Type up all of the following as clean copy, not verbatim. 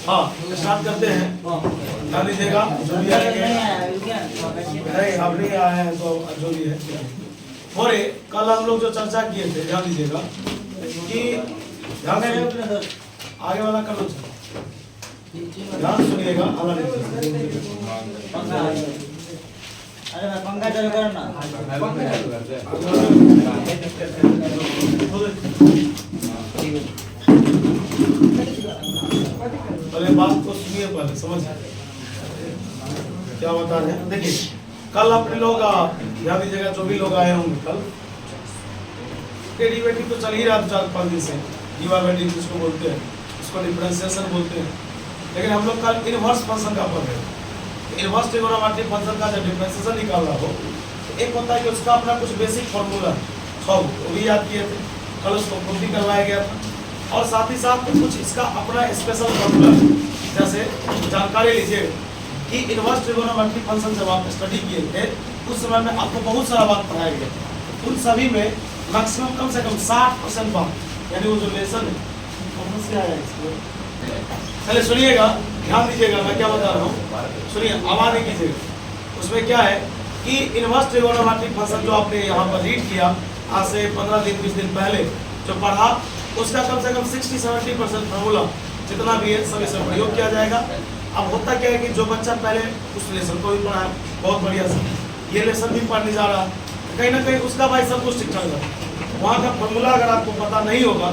हाँ स्टार्ट करते हैं। ध्यान दीजिएगा, जो भी आएंगे नहीं अब नहीं आए हैं तो जो भी है। और कल हम लोग जो चर्चा किए थे, ध्यान दीजिएगा कि ध्यान से आगे वाला कर लो, ध्यान सुनिएगा। अरे मैं पंखा चालू करो ना। पहले बात को सुनिए, पहले समझिए क्या बता रहे हैं। देखिए कल अपने लोग ध्यान दीजिएगा, जो भी लोग आए होंगे कल डेरिवेटिव तो चल ही रहा था 4-5 दिन से। डिवाइडेड जिसको बोलते हैं, इसको डिफरेंशिएशन बोलते हैं। लेकिन हम लोग कल इनवर्स फंक्शन का पढ़ रहे हैं। इनवर्स ट्रिगोनोमेट्रिक फंक्शन का जब डिफरेंशिएशन निकालना हो तो एक होता है कि उसका अपना कुछ बेसिक फॉर्मूला सब वो भी याद किए थे कल, उसको प्रूफ भी करवाया गया था। और साथ ही साथ कुछ इसका अपना स्पेशल फॉर्मूला, जैसे जानकारी लीजिए कि इनवर्स ट्रिगोनोमेट्रिक फंक्शन जब आप स्टडी किए थे उस समय में आपको बहुत सारा बात पढ़ाया गया। उन सभी में मैक्सिमम कम से कम 60% बात, यानी वो जो लेसन है से आया है। चलिए सुनिएगा, ध्यान दीजिएगा, मैं क्या बता रहा हूँ सुनिए, आवाज़ नहीं कीजिएगा। उसमें क्या है कि इनवर्स ट्रिगोनोमेट्रिक फंक्शन जो आपने यहाँ पर रीड किया आज से 15 दिन 20 दिन पहले जो पढ़ा, उसका कम से कम 60-70% फार्मूला जितना भी है सब इसमें प्रयोग किया जाएगा। अब होता क्या है कि जो बच्चा पहले उस लेसन को भी पढ़ा है बहुत बढ़िया से, ये लेसन भी पढ़ने जा रहा है, कहीं ना कहीं उसका भाई सब कुछ ठीक ठाक है। वहाँ का फॉर्मूला अगर आपको पता नहीं होगा,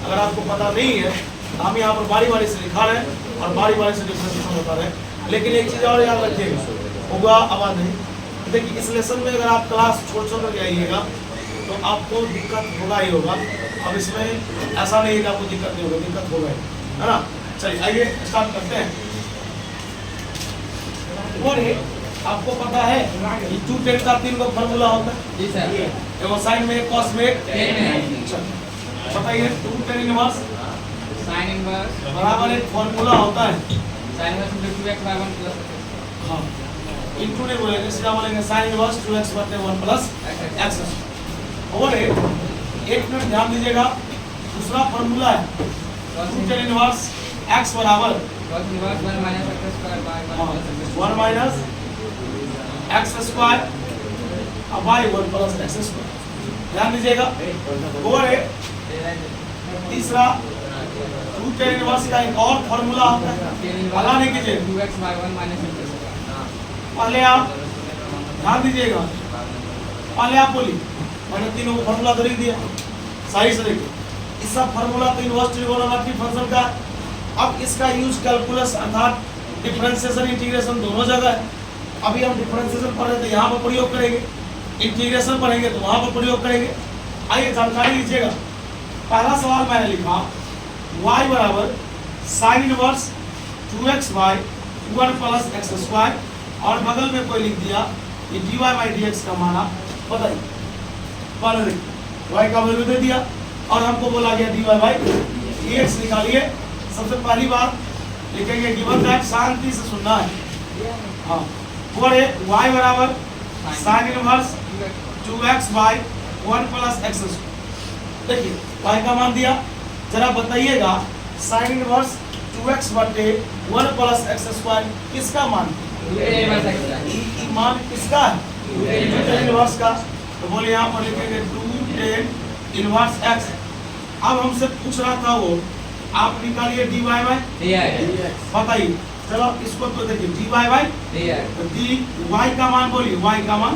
अगर आपको पता नहीं है तो हम यहाँ पर बारी बारी से लिखा रहे हैं और बारी बारी से डिफरेंशिएशन बता रहे हैं। लेकिन एक चीज़ और याद रखिएगा, होगा आवाज़ नहीं। देखिए इस लेसन में अगर आप क्लास छोड़ के आइएगा तो आपको दिक्कत होगा ही होगा। अब इसमें ऐसा नहीं है कि आपको दिक्कत नहीं होगा, दिक्कत होगा है ना। चलिए आइए स्टार्ट करते हैं। और आपको पता है कि 2tan का 3 फॉर्मूला होता है जी सर, एगो साइन में कॉस में बताइए। 2tan इनवर्स साइन इनवर्स बराबर एक फॉर्मूला होता है साइन इनवर्स 2x/1 प्लस हाँ इनटू नहीं बोलेंगे, सीधा बोलेंगे sine inverse 2x/1 plus x। और एक मिनट ध्यान दीजिएगा, दूसरा फॉर्मूला है 2tan इनवर्स x बराबर 1 माइनस x स्क्वायर अब y 1 प्लस x स्क्वायर। ध्यान दीजिएगा। और तीसरा 2tan इनवर्स का एक और फॉर्मूला होता है, पता नहीं कीजिए 2x/1 पहले आप ध्यान दीजिएगा, पहले आप बोलिए, मैंने तीनों को फॉर्मूला तो लिख दिया सही से देखिए। इस सब फॉर्मूला तो इनवर्स ट्रिगोनोमेट्रिक फंक्शन का। अब इसका यूज कैलकुलस अर्थात डिफरेंशिएशन इंटीग्रेशन दोनों जगह है। अभी हम डिफरेंशिएशन पढ़ रहे थे, यहाँ पर प्रयोग करेंगे, इंटीग्रेशन पढ़ेंगे तो वहाँ पर प्रयोग करेंगे। आइए जानकारी लीजिएगा। पहला सवाल मैंने लिखा y बराबर sine inverse 2x/1 plus x square और बगल में कोई लिख दिया कि dy/dx का माना बताइए। पहले y का वैल्यू दे दिया और हमको बोला गया dy/dx निकालिए। सबसे पहली बात लिखेंगे गिवन दैट, शांति से सुनना है हाँ। और y बराबर sine inverse 2x/1 plus x square. देखिए y का मान दिया, जरा बताइएगा sine inverse 2x/1 plus x square किसका मान? मान किसका है? 2tan इनवर्स का। तो बोले यहाँ पर लिखेंगे 2tan इनवर्स x। अब हमसे पूछ रहा था वो, आप निकालिए dy/dx बताइए। चलो इसको तो देखिए dy/dx y का मान बोलिए, y का मान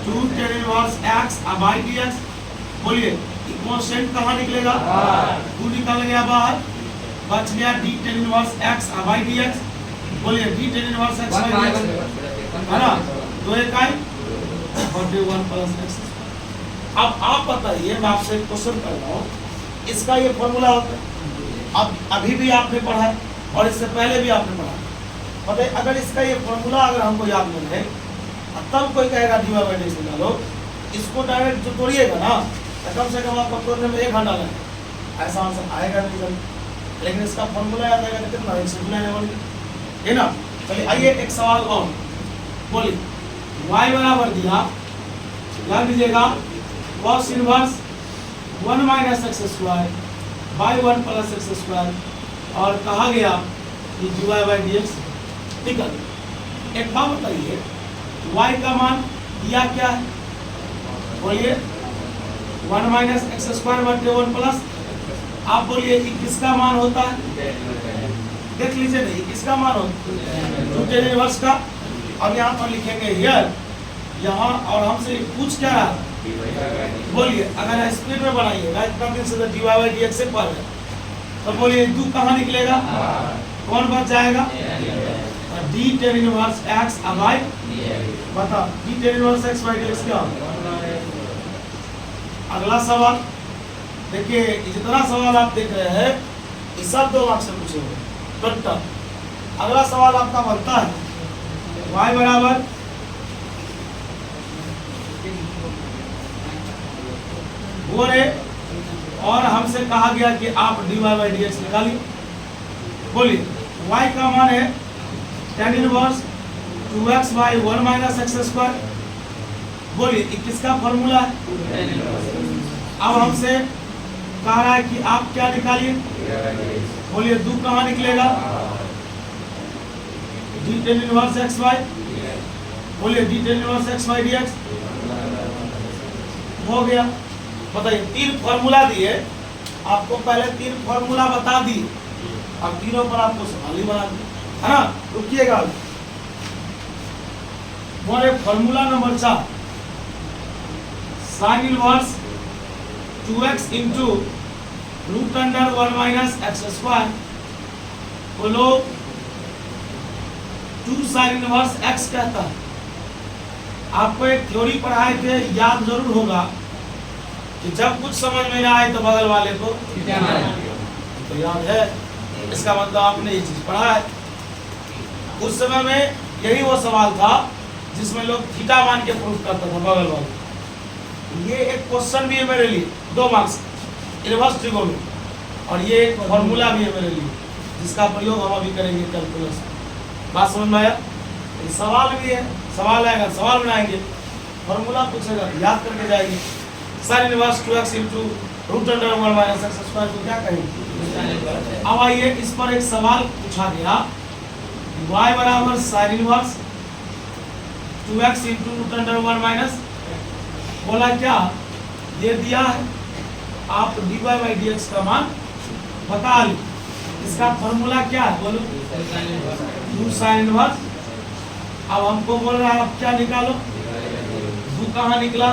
2tan इनवर्स x/dx बोलिए। कांस्टेंट कहाँ निकलेगा? 2 निकल गया बाहर, बच गया d tan इनवर्स x/dx बोलिए। d tan इनवर्स x/dx है ना, 2 इकाई और 1 प्लस x। अब आप बताइए, मैं आपसे क्वेश्चन कर रहा हूँ, इसका ये फॉर्मूला होता है। अब अभी भी आपने पढ़ा है और इससे पहले भी आपने पढ़ा। बताइए अगर इसका ये फॉर्मूला अगर हमको याद नहीं है तब कोई कहेगा dy/dx निकालो, इसको डायरेक्ट जो तोड़िएगा ना तो कम से कम आपको तोड़ने में 1 घंटा लगेगा, ऐसा आंसर आएगा नहीं जल्दी। लेकिन इसका फॉर्मूला याद आएगा तो कितना है ना। चलिए आइए एक सवाल और बोलिए। y बराबर दिया, ध्यान दीजिएगा, cos inverse 1 minus x square by 1 plus x square और कहा गया कि dy/dx निकल। एक बात बताइए, y का मान दिया क्या है? बोलिए 1 माइनस एक्स स्क्वायर बटे 1 प्लस, आप बोलिए ये किसका मान होता है? देख लीजिए ना, ये किसका मान होता है? 2 tan इनवर्स का। अब यहाँ पर लिखेंगे हियर, यहाँ, और हमसे पूछ क्या रहा? बोलिए अगर स्प्लिट में बनाइएगा इतना दिन से dy/dx से पढ़ रहे, तो बोलिए 2 कहाँ निकलेगा? कौन बच जाएगा? d tan inverse x by, बताओ d tan inverse x by dx क्या होगा? अगला सवाल देखिए, जितना सवाल आप देख रहे हैं ये सब 2 मार्क्स से पूछे हुए टोटल। अगला सवाल आपका बनता है y बराबर बोले, और हमसे कहा गया कि आप dy/dx निकालिए। बोलिए y का मान है tan inverse 2x by 1 minus x square. बोलिए ये किसका फॉर्मूला है? अब हमसे कह रहा है कि आप क्या निकालिए? बोलिए 2 कहाँ निकलेगा? d tan inverse x by, बोलिए d tan inverse x by dx हो गया। बताइए 3 फॉर्मूला दिए आपको, पहले 3 फॉर्मूला बता दिए, अब तीनों पर आपको सवाल ही बना दिए, है ना? रुकिएगा। बोले formula number 4 sine inverse 2x into root under 1 minus x square, बोलो 2 साइन इनवर्स x कहता है। आपको एक थ्योरी पढ़ाए थे, याद जरूर होगा कि जब कुछ समझ में ना आए तो बगल वाले को तो याद है, इसका मतलब आपने ये चीज पढ़ा है। उस समय में यही वो सवाल था जिसमें लोग थीटा मान के प्रूफ करता था बगल वाले। ये एक क्वेश्चन भी है मेरे लिए 2 मार्क्स इनवर्स ट्रिगोनोमेट्री, और ये एक फॉर्मूला भी है मेरे लिए जिसका प्रयोग हम अभी करेंगे कैलकुलस। बात समझ में आया? सवाल भी है, सवाल आएगा, सवाल बनाएंगे, फॉर्मूला पूछेगा, याद करके जाएंगे। Sine inverse 2x into root under 1 minus x square को क्या कहेंगे? अब आइए, इस पर एक सवाल पूछा गया, y बराबर sine inverse 2x into root under 1 minus, बोला क्या ये दिया है, आप dy/dx का मान बता ली। इसका फॉर्मूला क्या है? बोलो 2 साइन इनवर्स। अब हमको बोल रहा है आप क्या निकालो? 2 कहाँ निकला?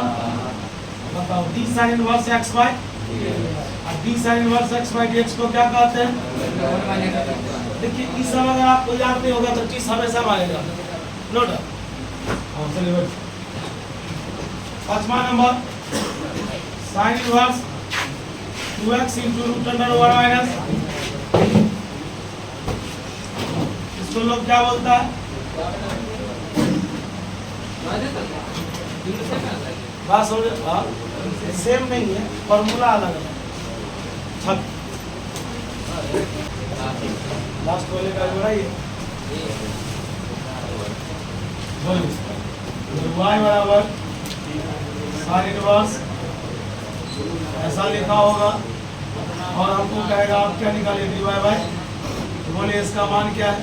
बताओ d sine inverse x by, और d sine inverse x by dx को क्या कहते हैं? देखिए ये सब अगर आपको याद नहीं होगा तो चीज हमेशा मानेगा। नोट चलिए 5वां number sine inverse 2x into root under 1 minus, इसको लोग क्या बोलता है? बात समझे? सेम नहीं है, फॉर्मूला अलग है। लास्ट वाले का बनाइए। y बराबर साइन इनवर्स ऐसा लिखा होगा, और हमको कहेगा आप क्या निकालिए dy/, तो बोलिए इसका मान क्या है?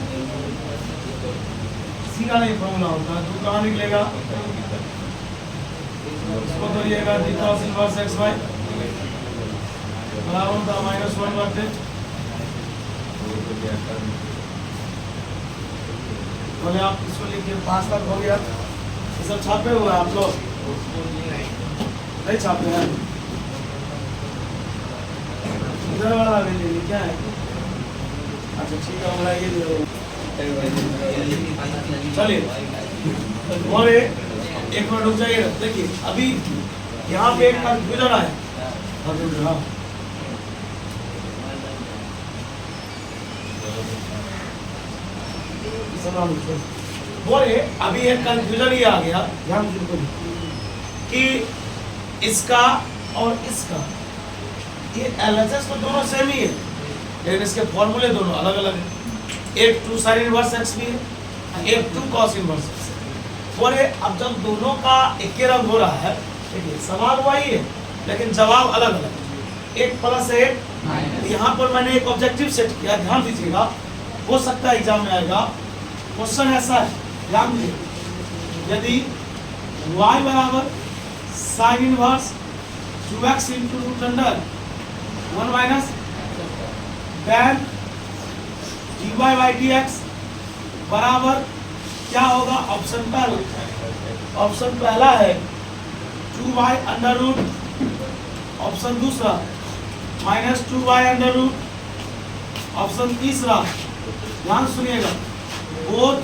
सीधा नहीं फॉर्मूला होता है, 2 कहाँ निकलेगा? इसको करिएगा d cos inverse x by बराबर होता है -1 बटे, बोले आप इसको लिखिए 5 तक हो गया। ये सब छापे हुए आप लोग नहीं छापे हैं? इधर वाला भी ले ली क्या है? अच्छा ठीक है, हमारा ये चलिए। और एक मिनट रुक जाइए, देखिए अभी यहाँ पे एक कंफ्यूजन है। बोले अभी एक कंफ्यूजन ही आ गया ध्यान कि इसका और इसका ये एलएचएस तो दोनों सेम ही है, लेकिन इसके फॉर्मूले दोनों अलग अलग है। एक 2 साइन इनवर्स x भी है, एक 2 cos इनवर्स x। बोले अब जब दोनों का एक ही रंग हो रहा है, देखिए सवाल वही है लेकिन जवाब अलग अलग, एक प्लस एक यहाँ पर मैंने एक ऑब्जेक्टिव सेट किया, ध्यान दीजिएगा, हो सकता है एग्जाम में आएगा। क्वेश्चन ऐसा है, ध्यान दीजिए, यदि y बराबर sine inverse 2x into root under 1 minus then dy by dx बराबर क्या होगा? ऑप्शन पहला है 2y अंडर रूट, ऑप्शन दूसरा minus 2y under root, option तीसरा ध्यान सुनिएगा बोथ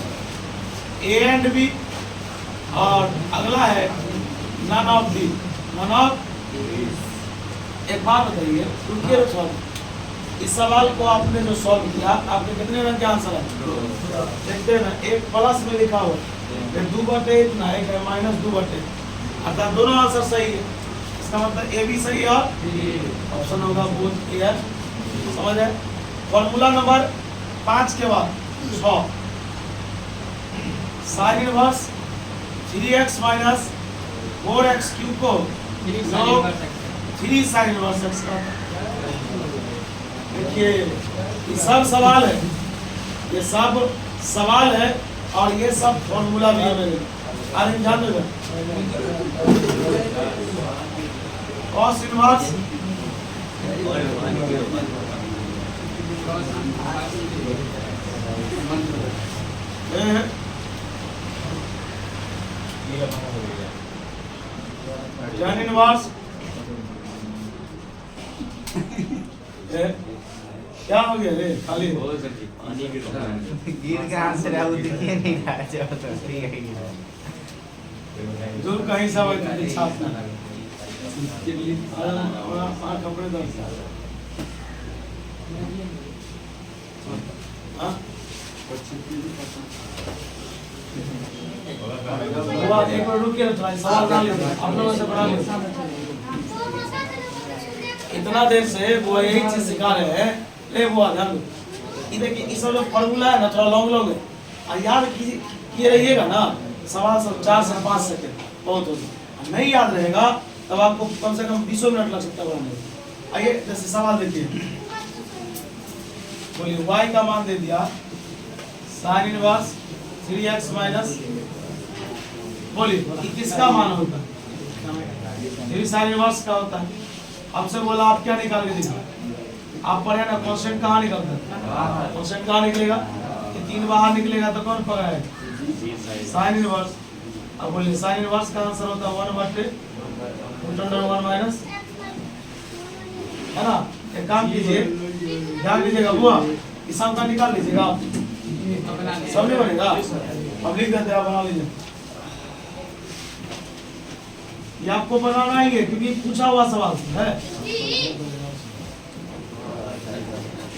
a एंड b, और अगला है none of b, none of. एक बात बताइए, रुकिए तो सॉल्व, इस सवाल को आपने जो सॉल्व किया, आपने कितने रंग के आंसर है देखते हैं ना। एक प्लस में लिखा हुआ, एक 2/, इतना एक है माइनस 2/, अर्थात दोनों आंसर सही है। इसका मतलब ए भी सही है और ऑप्शन होगा बोथ ए है। समझ है? फॉर्मूला नंबर 5 के बाद 6 sine inverse 3x minus 4x cube को 3 साइन इनवर्स x का। देखिए ये सब सवाल है, ये सब सवाल है और ये सब फॉर्मूला भी है मेरे। आज ध्यान देगा cos इनवर्स tan इनवर्स क्या हो गया रे? खाली गिर के हाथ से रहा वो दिखिए नहीं रहा है, तो ठीक है। दूर कहीं सब छापना कपड़े दो एक बार रुकिए, सवाल डाल लीजिए, आप लोगों से पढ़ा लीजिए। इतना देर से वो यही चीज सिखा रहे हैं, ले वो ध्यान दो। ये देखिए इस जो फॉर्मूला है ना, थोड़ा लॉन्ग है, और याद किए रहिएगा ना, सवाल सब 4 से 5 सेकंड बहुत होगा। नहीं याद रहेगा तब आपको कम से कम 20 मिनट लग सकता है बनाने में। आइए जैसे सवाल देखिए, बोलिए y का मान दे दिया साइन इनवर्स 3x माइनस, बोलिए किसका मान होता है? 3 साइन इनवर्स का होता है। आपसे बोला आप क्या निकाल के दिखा, आप पढ़े ना क्वेश्चन कहाँ निकलता है? क्वेश्चन कहाँ निकलेगा? कि 3 बाहर निकलेगा तो कौन पढ़ा है? Sine inverse. अब बोलिए साइन इनवर्स का आंसर होता है 1/√1 माइनस, है ना। एक काम कीजिए, ध्यान दीजिएगा बुआ, इस सब का निकाल लीजिएगा आप, सब नहीं बनेगा, अब लिख देते आप, बना लीजिए। ये आपको बनाना ही है क्योंकि पूछा हुआ सवाल है।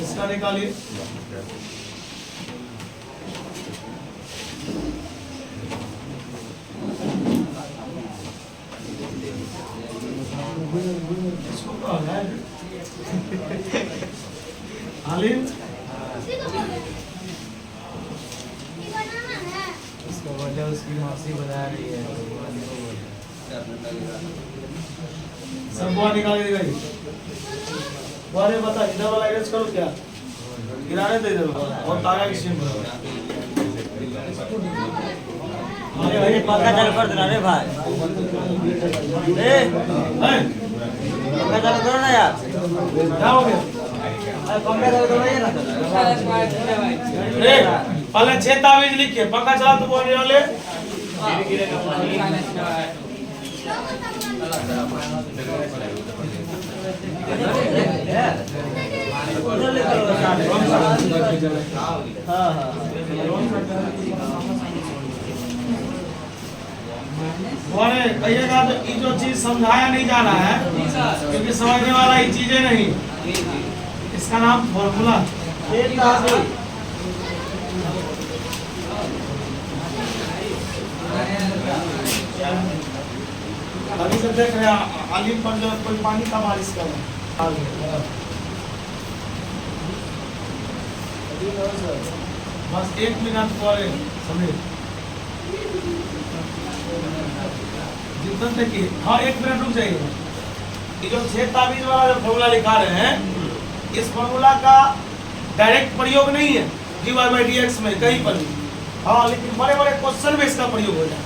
इसका निकालिए, इसको कहा है आलिम, उसको बोले उसकी मौसी बता रही है। सब बुआ निकाल के दिखाइए। बुआ ने बता इधर वाला एरेंज करो क्या, गिराने दे इधर और तागा की सीन बनाओ। अरे भाई पंखा चालू कर देना रे भाई, ए पंखा चालू करो ना यार, क्या हो गया? अरे पंखा चालू करो ना। पहले 6 तावीज लिखिए, पंखा चला तो बोलने वाले कहिएगा तो ये जो चीज समझाया नहीं जा रहा है क्योंकि समझने वाला ये चीजें नहीं, इसका नाम फॉर्मूला। अभी से देख रहे हैं आलिम पर जो कोई पानी का बारिश कर रहा है, बस 1 मिनट पहले समय जितना देखिए, हाँ 1 मिनट रुक जाइए। ये जो 6 ताबीज वाला जो फॉर्मूला लिखा रहे हैं इस फॉर्मूला का डायरेक्ट प्रयोग नहीं है dy by dx में कहीं पर भी। हाँ, लेकिन बड़े बड़े क्वेश्चन में इसका प्रयोग हो जाए,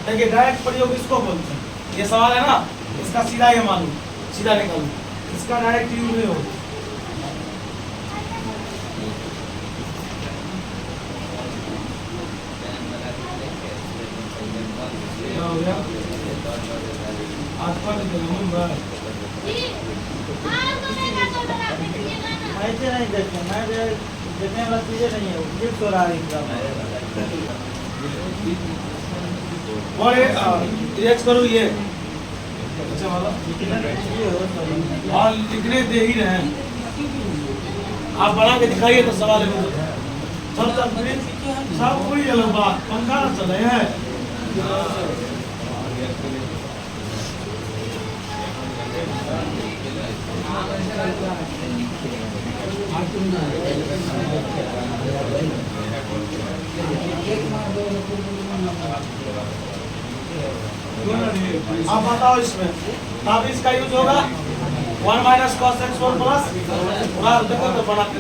देखिए डायरेक्ट प्रयोग इसको बोलते हैं। ये सवाल है ना, इसका सीधा ये मालूम, सीधा निकालू, इसका डायरेक्ट यूज नहीं होगा। ऐसे नहीं देखते, मैं देखने वाला चीजें नहीं है, सिर्फ हो रहा है और रिएक्ट करो ये अच्छा वाला और लिखने दे ही रहे हैं, आप बना के दिखाइए तो सवाल है। सब सब पूरी चलो बात पंखा ना चले हैं। आप बताओ इसमें तब इसका यूज होगा 1 माइनस cos x 1 प्लस देखो तो बना के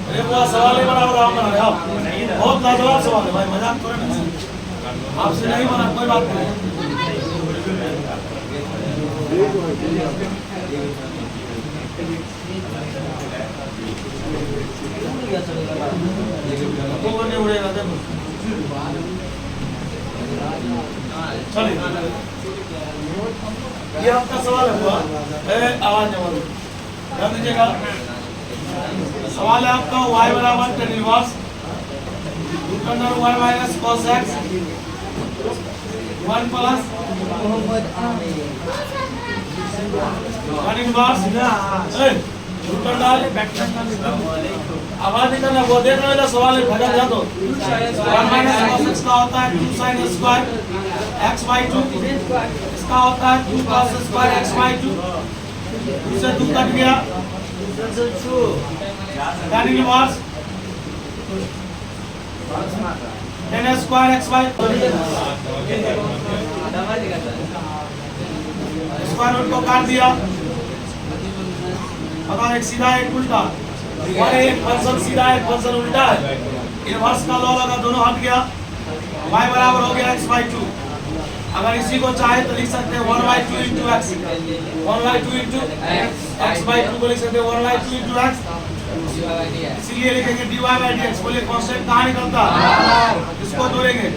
अरे वो सवाल ही बना रहा हूं बना रहा हूं, बहुत लाजवाब सवाल है भाई, मजाक करो ना, आपसे नहीं बना कोई बात नहीं। वो नहीं उड़ेगा देखो, चलिए ये आपका सवाल हुआ, आवाज जवाब ध्यान दीजिएगा। सवाल है आपका y बराबर tan inverse root under y minus cos x 1 plus 1 inverse root under आवाज नहीं करना, वो देखने वाला सवाल है, भगा जा दो। 1 माइनस cos x का होता है 2 sin स्क्वायर x by 2, इसका होता है 2 cos स्क्वायर x by 2, इससे 2 कट गया tan inverse tan square x by square root को काट दिया, अगर एक सीधा एक उल्टा और एक फंक्शन सीधा एक फंक्शन उल्टा है, इनवर्स का लॉ लगा, दोनों हट गया, y बराबर हो गया x by 2। अगर इसी को चाहे तो लिख सकते हैं 1 by 2 into x, 1 by 2 into x by 2 को लिख सकते हैं 1 by 2 into x, इसीलिए लिखेंगे dy by dx। बोले कांस्टेंट कहाँ निकलता है, इसको जोड़ेंगे,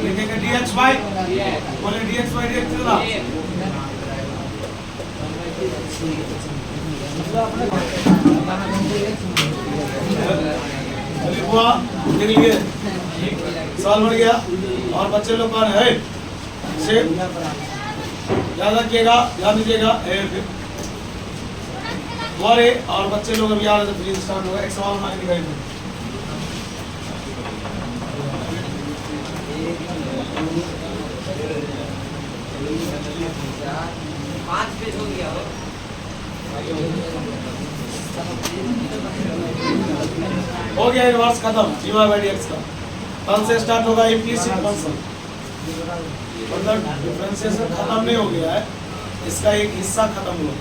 लिखेंगे dx by, बोले dx by dx चला। चलिए हुआ देख लीजिए, सवाल बढ़ गया। और बच्चे लोग कौन है से याद रखिएगा, याद दीजिएगा और बच्चे लोग अभी याद है तो स्टार्ट होगा। एक सवाल बना के दिखाई दो। हो गया इनवर्स खत्म dy by dx का। कल से स्टार्ट होगा इम्प्लिसिट फंक्शन, मतलब डिफरेंशिएशन खत्म नहीं हो गया है, इसका एक हिस्सा खत्म हुआ।